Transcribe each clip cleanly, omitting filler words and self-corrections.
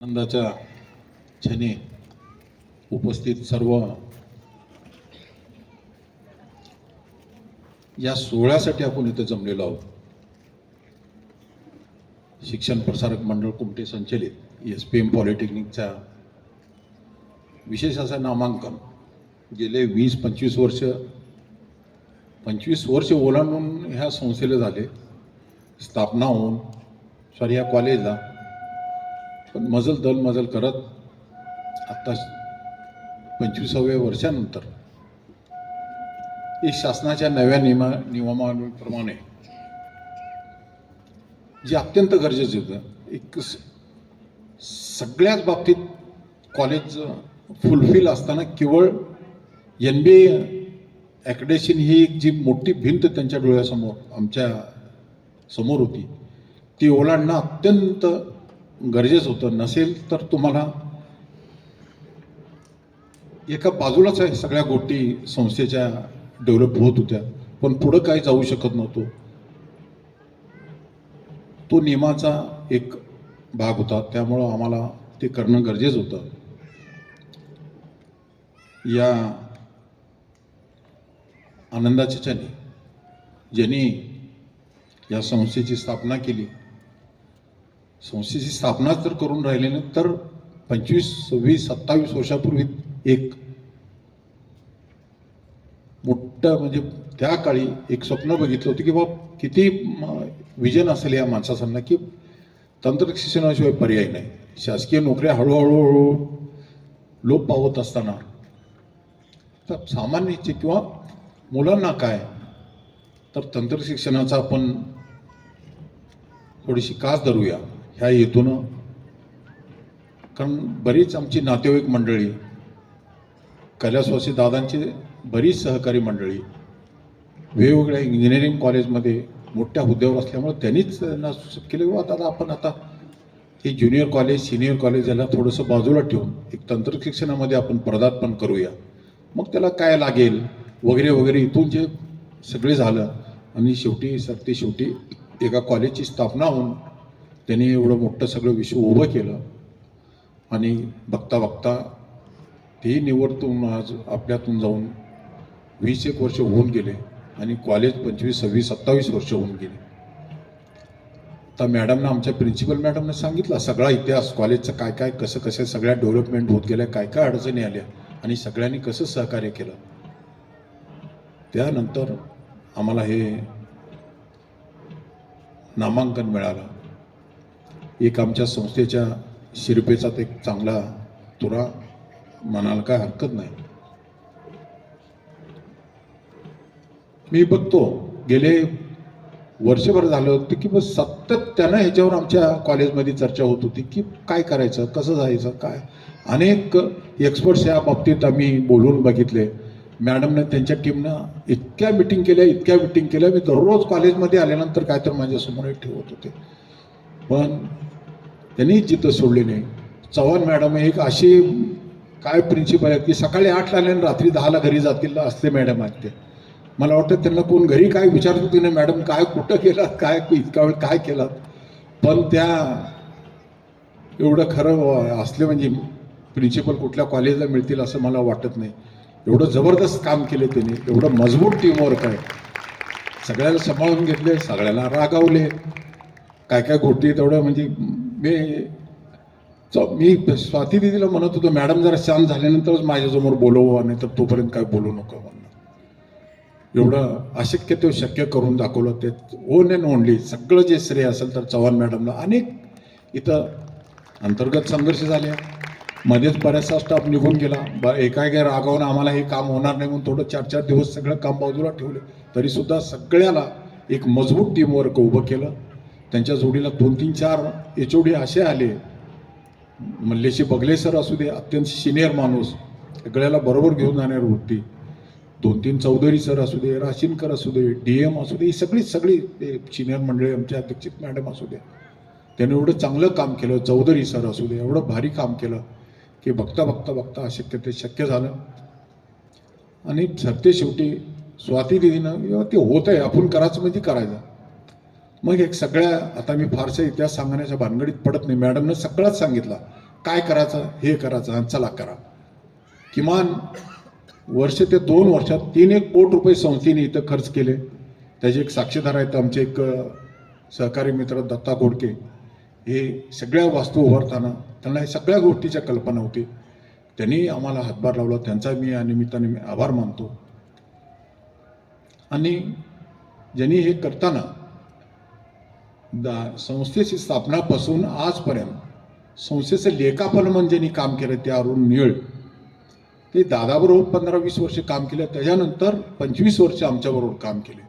आनंदाच्या क्षणी उपस्थित सर्व या सोहळ्यासाठी आपण इथे जमलेलो आहोत. शिक्षण प्रसारक मंडळ कुमटे संचलित SPM पॉलिटेक्निकच्या विशेष असं नामांकन गेले 20-25 वर्ष 25 वर्ष ओलांडून ह्या संस्थेला झाले. स्थापना होऊन ह्या कॉलेजला पण मजल करत आता 25व्या वर्षानंतर एक शासनाच्या नव्या नियमाप्रमाणे जे अत्यंत गरजेचं होतं, एक सगळ्याच बाबतीत कॉलेज फुलफिल असताना केवळ NBA ॲक्रेडिटेशन ही एक जी मोठी भिंत त्यांच्या डोळ्यासमोर आमच्या समोर होती, ती ओलांडणं अत्यंत गरजेचं होतं. नसेल तर तुम्हाला एका बाजूलाच आहे सगळ्या गोष्टी संस्थेच्या डेव्हलप होत होत्या, पण पुढं काही जाऊ शकत नव्हतो. तो नियमाचा एक भाग होता, त्यामुळं आम्हाला ते करणं गरजेचं होतं. या आनंदाच्या क्षणी ज्यांनी या संस्थेची स्थापना केली, संस्थेची स्थापना जर करून राहिले नाही तर 25, 26, 27 वर्षापूर्वी एक मोठं म्हणजे त्या काळी एक स्वप्न बघितलं होतं की बाबा किती विजन असेल या माणसांना की तंत्रज्ञान शिक्षणाशिवाय पर्याय नाही. शासकीय नोकऱ्या हळूहळू लोप पावत असताना तर सामान्यचे किंवा मुलांना काय तर तंत्र शिक्षणाचा आपण थोडीशी कास धरूया ह्या हेतूनं. कारण बरीच आमची नातेवाईक मंडळी, कैलासवासी दादांची बरीच सहकारी मंडळी वेगवेगळ्या इंजिनिअरिंग कॉलेजमध्ये मोठ्या हुद्द्यावर असल्यामुळे त्यांनीच त्यांना सूचित केलं की आता आपण हे ज्युनियर कॉलेज सिनियर कॉलेज याला थोडंसं बाजूला ठेवून एक तंत्र शिक्षणामध्ये आपण पदार्पण करूया, मग त्याला काय लागेल वगैरे वगैरे इथून जे सगळे झालं. आणि शेवटी एका कॉलेजची स्थापना होऊन त्यांनी एवढं मोठं सगळं विश्व उभं केलं. आणि बघता तेही निवडतून आज आपल्यातून जाऊन 20-1 वर्ष होऊन गेले आणि कॉलेज 25, 26, 27 वर्ष होऊन गेले. आता मॅडमनं आमच्या प्रिन्सिपल मॅडमनं सांगितलं सगळा इतिहास कॉलेजचं काय कसं सगळ्या डेव्हलपमेंट होत गेल्या, काय अडचणी आल्या आणि सगळ्यांनी कसं सहकार्य केलं. त्यानंतर आम्हाला हे नामांकन मिळालं. एक आमच्या संस्थेच्या शिरपेचा एक चांगला तुरा म्हणायला काय हरकत नाही. मी बघतो गेले वर्षभर झालं होतं की बस सातत्यानं ह्याच्यावर आमच्या कॉलेजमध्ये चर्चा होत होती की काय करायचं, कसं जायचं, काय. अनेक एक्सपर्ट्स या बाबतीत आम्ही बोलून बघितले. मॅडमनं त्यांच्या टीमनं इतक्या मिटिंग केल्या. मी दररोज कॉलेजमध्ये आल्यानंतर काय तर माझ्यासमोर ठेवत होते, पण त्यांनी जिद्द सोडली नाही. चव्हाण मॅडम एक अशी काय प्रिन्सिपल आहेत की सकाळी 8ला आले आणि रात्री 10ला घरी जातील असले मॅडम आहेत ते. मला वाटतं त्यांना कोण घरी काय विचारत होती ना मॅडम काय कुठं केलात, काय इतका वेळ काय केलात. पण त्या एवढं खरं असले म्हणजे प्रिन्सिपल कुठल्या कॉलेजला मिळतील असं मला वाटत नाही. एवढं जबरदस्त काम केले त्यांनी, एवढं मजबूत टीमवर्क आहे. सगळ्याला सांभाळून घेतले, सगळ्याला रागावले. काय गोष्टी तेवढं म्हणजे मी स्वाती दिदीला म्हणत होतो मॅडम जरा शांत झाल्यानंतरच माझ्यासमोर बोलवू, नाही तर तोपर्यंत काय बोलू नको म्हणून. एवढं अशक्य ते शक्य करून दाखवलं. ते ओन अँड ओनली सगळं जे श्रेय असेल तर चव्हाण मॅडमला. अनेक इथं अंतर्गत संघर्ष झाले, मध्येच बऱ्याचसा स्टाफ निघून गेला. एका रागावून आम्हाला हे काम होणार नाही म्हणून थोडं 4-4 दिवस सगळं काम बाजूला ठेवले. तरीसुद्धा सगळ्याला एक मजबूत टीमवर्क उभं केलं. त्यांच्या जोडीला 2-3-4 HOD असे आले, मल्लेशी बगले सर असू दे, अत्यंत सिनियर माणूस, सगळ्याला बरोबर घेऊन जाणारी वृत्ती. 2-3 चौधरी सर असू दे, राशीनकर असू दे, DM असू दे, ही सगळी सिनियर मंडळी, आमच्या अध्यक्षित मॅडम असू दे, त्याने एवढं चांगलं काम केलं. चौधरी सर असू दे, एवढं भारी काम केलं की बघता अशक्य ते शक्य झालं. आणि सरते शेवटी स्वाती दिदीनं ते होत आहे आपण करायचं म्हणजे करायचं. मग एक सगळ्या आता मी फारसा इतिहास सांगण्याच्या भानगडीत पडत नाही. मॅडमनं सगळाच सांगितला काय करायचं हे करायचं आणि चला करा. किमान वर्ष ते 2 वर्षात 3-1 कोटी रुपये संस्थेने इथं खर्च केले. त्याचे एक साक्षीदार आहेत आमचे एक सहकारी मित्र दत्ता घोडके. हे सगळ्या वास्तू उभारताना त्यांना हे सगळ्या गोष्टीच्या कल्पना होती. त्यांनी आम्हाला हातभार लावला, त्यांचा मी या निमित्ताने मी आभार मानतो. आणि ज्यांनी हे करताना संस्थेची स्थापनापासून आजपर्यंत संस्थेचं लेखापाल म्हणून ज्यांनी काम केलं ते अरुण निळ, ते दादाबरोबर 15-20 वर्ष काम केलं. त्याच्यानंतर 25 वर्ष आमच्याबरोबर काम केले.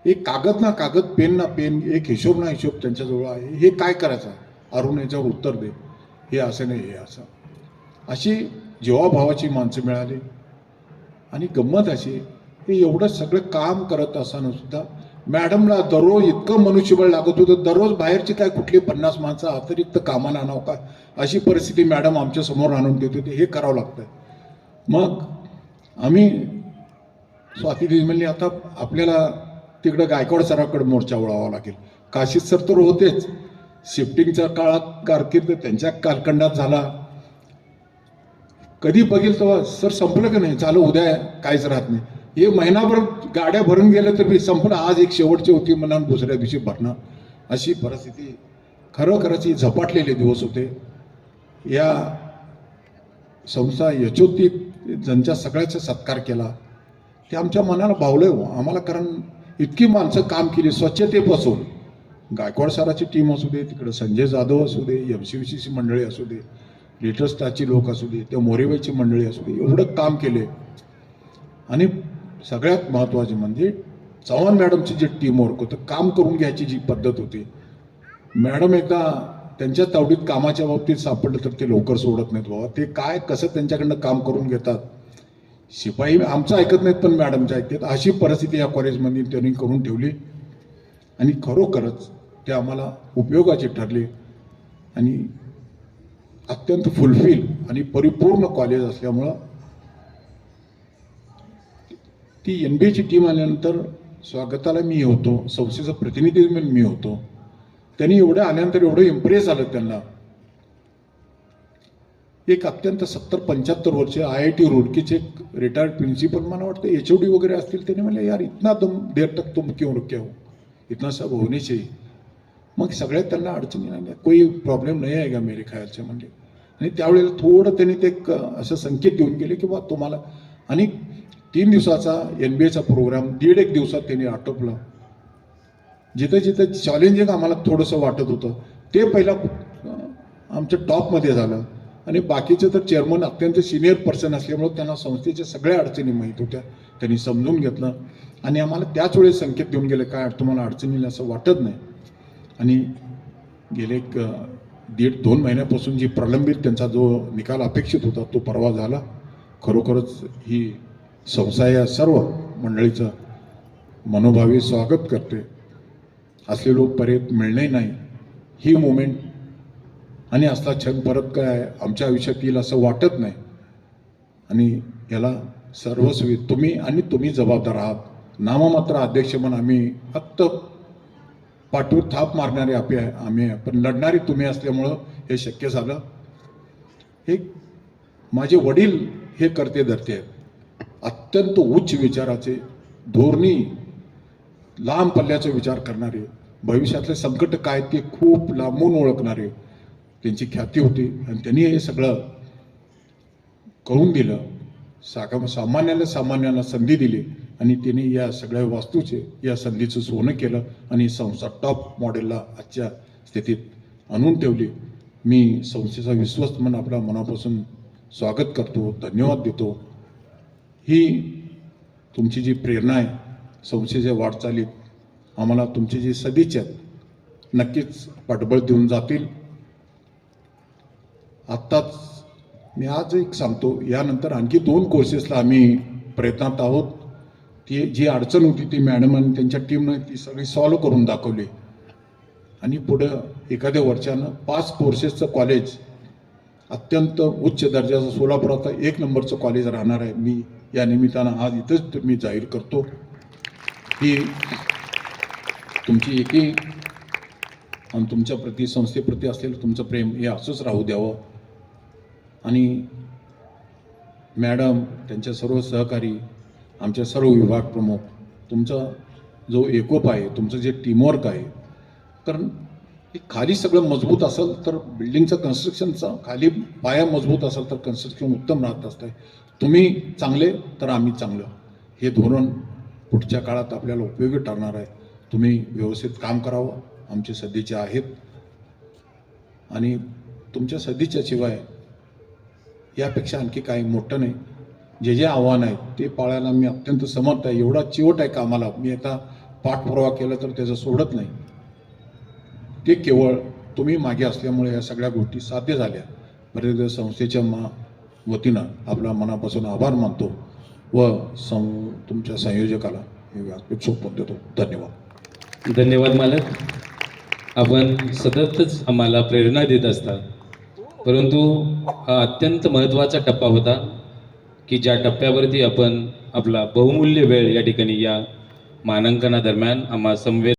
एक कागद ना कागद, पेन ना पेन, एक हिशोब ना हिशोब त्यांच्याजवळ आहे. हे काय करायचं, अरुण याच्यावर उत्तर दे, हे असं नाही हे असं. अशी जीवाभावाची माणसं मिळाली. आणि गंमत अशी, हे एवढं सगळं काम करत असताना सुद्धा मॅडमला दररोज इतकं मनुष्यबळ लागत होतं. दररोज बाहेरची काय कुठली 50 माणसं अतिरिक्त कामाला आणावं का, अशी परिस्थिती मॅडम आमच्या समोर आणून देत होती. हे करावं लागतं. मग आम्ही स्वाती म्हणली, आता आपल्याला तिकडं गायकवाड सराकडे मोर्चा वळावा लागेल. काशीद सर तर होतेच, शिफ्टिंगच्या काळात कारकीर्द त्यांच्या कालखंडात झाला. कधी बघेल तेव्हा सर संपलं का नाही, झालं उद्या काहीच राहत नाही. हे महिनाभर गाड्या भरून गेल्या तर मी संपलं, आज एक शेवटची होती म्हणा, दुसऱ्या दिवशी भरणं, अशी परिस्थिती. खरोखरच ही झपाटलेले दिवस होते. या संस्था यशोवृत्ती ज्यांच्या सगळ्याचा सत्कार केला ते आमच्या मनाला भावलं हो आम्हाला. कारण इतकी माणसं काम केली, स्वच्छतेपासून गायकवाड सराची टीम असू दे, तिकडं संजय जाधव असू दे, MCVCची मंडळी असू दे, लिटल स्टारची लोक असू दे, त्या मोरेबाईची मंडळी असू दे, एवढं काम केले. आणि सगळ्यात महत्त्वाचे म्हणजे चव्हाण मॅडमची जी टीमवर्क होतं, काम करून घ्यायची जी पद्धत होती. मॅडम एकदा त्यांच्या तावडीत कामाच्या बाबतीत सापडलं तर ते लवकर सोडत नाहीत बाबा. ते काय कसं त्यांच्याकडनं काम करून घेतात. शिपाई आमचं ऐकत नाहीत पण मॅडमचं ऐकतात, अशी परिस्थिती या कॉलेजमध्ये त्यांनी करून ठेवली. आणि खरोखरच ते आम्हाला उपयोगाचे ठरले. आणि अत्यंत फुलफिल आणि परिपूर्ण कॉलेज असल्यामुळं ती NBAची टीम आल्यानंतर स्वागताला मी होतो, संस्थेचं प्रतिनिधी म्हणून मी होतो. त्यांनी एवढं आल्यानंतर एवढं इम्प्रेस झालं त्यांना. एक अत्यंत 70-75 वर्ष IIT रुड़कीचे एक रिटायर्ड प्रिन्सिपल, मला वाटतं HOD वगैरे असतील, त्यांनी म्हणले यार इतना दम देर तक तुम क्यों रुके हो, इतना सब होने चाहिए. मग सगळ्यात त्यांना अडचणी नाही, कोई प्रॉब्लेम नाही आहे का मेरे ख्यालचे म्हणले. आणि त्यावेळेला थोडं त्यांनी ते असं संकेत देऊन गेले की बा तुम्हाला. आणि 3 दिवसाचा NBAचा प्रोग्राम 1.5 दिवसात त्यांनी आटोपला. जिथं जिथं चॅलेंजिंग आम्हाला थोडंसं वाटत होतं ते पहिला आमच्या टॉपमध्ये झालं. आणि बाकीचे तर चेअरमन अत्यंत सिनियर पर्सन असल्यामुळे त्यांना संस्थेच्या सगळ्या अडचणी माहीत होत्या. त्यांनी समजून घेतलं आणि आम्हाला त्याच वेळेस संकेत देऊन गेले काय तुम्हाला अडचणीला असं वाटत नाही. आणि गेले 1.5-2 महिन्यापासून जी प्रलंबित त्यांचा जो निकाल अपेक्षित होता तो परवा झाला. खरोखरच ही संस्था या सर्व मंडळीचं मनोभावे स्वागत करते. असले लोक परत मिळणे नाही ही मोमेंट. आणि असला क्षण परत काय आमच्या आयुष्यात येईल असं वाटत नाही. आणि याला सर्वस्वी तुम्ही आणि तुम्ही जबाबदार आहात. नाममात्र अध्यक्ष म्हणून आम्ही फक्त पाठीवर थाप मारणारे आम्ही, पण लढणारे तुम्ही असल्यामुळं हे शक्य झालं. हे माझे वडील हे करते धरते आहेत. अत्यंत उच्च विचाराचे, धोरणी लांब पल्ल्याचा विचार करणारे, भविष्यातले संकट काय ते खूप लांबून ओळखणारे त्यांची ख्याती होती. आणि त्यांनी हे सगळं करून दिलं. सामान्याला संधी दिली आणि त्यांनी या सगळ्या वास्तूचे या संधीचं सोनं केलं आणि संस्था टॉप मॉडेलला आजच्या स्थितीत आणून ठेवली. मी संस्थेचा विश्वस्त म्हणून आपल्या मनापासून स्वागत करतो, धन्यवाद देतो. ही तुमची जी प्रेरणा आहे संस्थेच्या वाटचालीत, आम्हाला तुमची जी सदिच्छा नक्कीच पाठबळ देऊन जातील. आत्ताच मी आज एक सांगतो, यानंतर आणखी 2 कोर्सेसला आम्ही प्रयत्नात आहोत. ती जी अडचण होती ती मॅडम आणि त्यांच्या टीमनं ती सगळी सॉल्व करून दाखवली. आणि पुढं एखाद्या वर्षानं 5 कोर्सेसचं कॉलेज अत्यंत उच्च दर्जाचं सोलापुरात 1 नंबरचं कॉलेज राहणार आहे. मी या निमित्तानं आज इथंच मी जाहीर करतो. ही तुमची एकी आणि तुमच्याप्रती संस्थेप्रती असलेलं तुमचं प्रेम हे असंच राहू द्यावं. आणि मॅडम, त्यांच्या सर्व सहकारी, आमचे सर्व विभाग प्रमुख, तुमचा जो एकोप आहे, तुमचं जे टीमवर्क आहे, कारण हे खाली सगळं मजबूत असेल तर बिल्डिंगचं कन्स्ट्रक्शनचा खाली पाया मजबूत असेल तर कन्स्ट्रक्शन उत्तम राहत असतं. तुम्ही चांगले तर आम्ही चांगलं, हे धोरण पुढच्या काळात आपल्याला उपयोगी ठरणार आहे. तुम्ही व्यवस्थित काम करावं, आमचे सदिच्छा आहेत. आणि तुमच्या सदिच्छाशिवाय यापेक्षा आणखी काही मोठं नाही. जे जे आव्हान आहेत ते पाळायला मी अत्यंत समर्थ आहे. एवढा चिवट आहे कामाला, मी आता पाठपुरावा केला तर त्याचं सोडत नाही. ते केवळ तुम्ही मागे असल्यामुळे या सगळ्या गोष्टी साध्य झाल्या. बरेच संस्थेच्या वतीनं आपला मनापासून आभार मानतो व तुमच्या संयोजकाला हे व्यासपीठ सोपवून देतो. धन्यवाद. धन्यवाद मालक. आपण सततच आम्हाला प्रेरणा देत असतात, परंतु हा अत्यंत महत्त्वाचा टप्पा होता की ज्या टप्प्यावरती आपण आपला बहुमूल्य वेळ या ठिकाणी या मानांकनादरम्यान आम्हा संवेद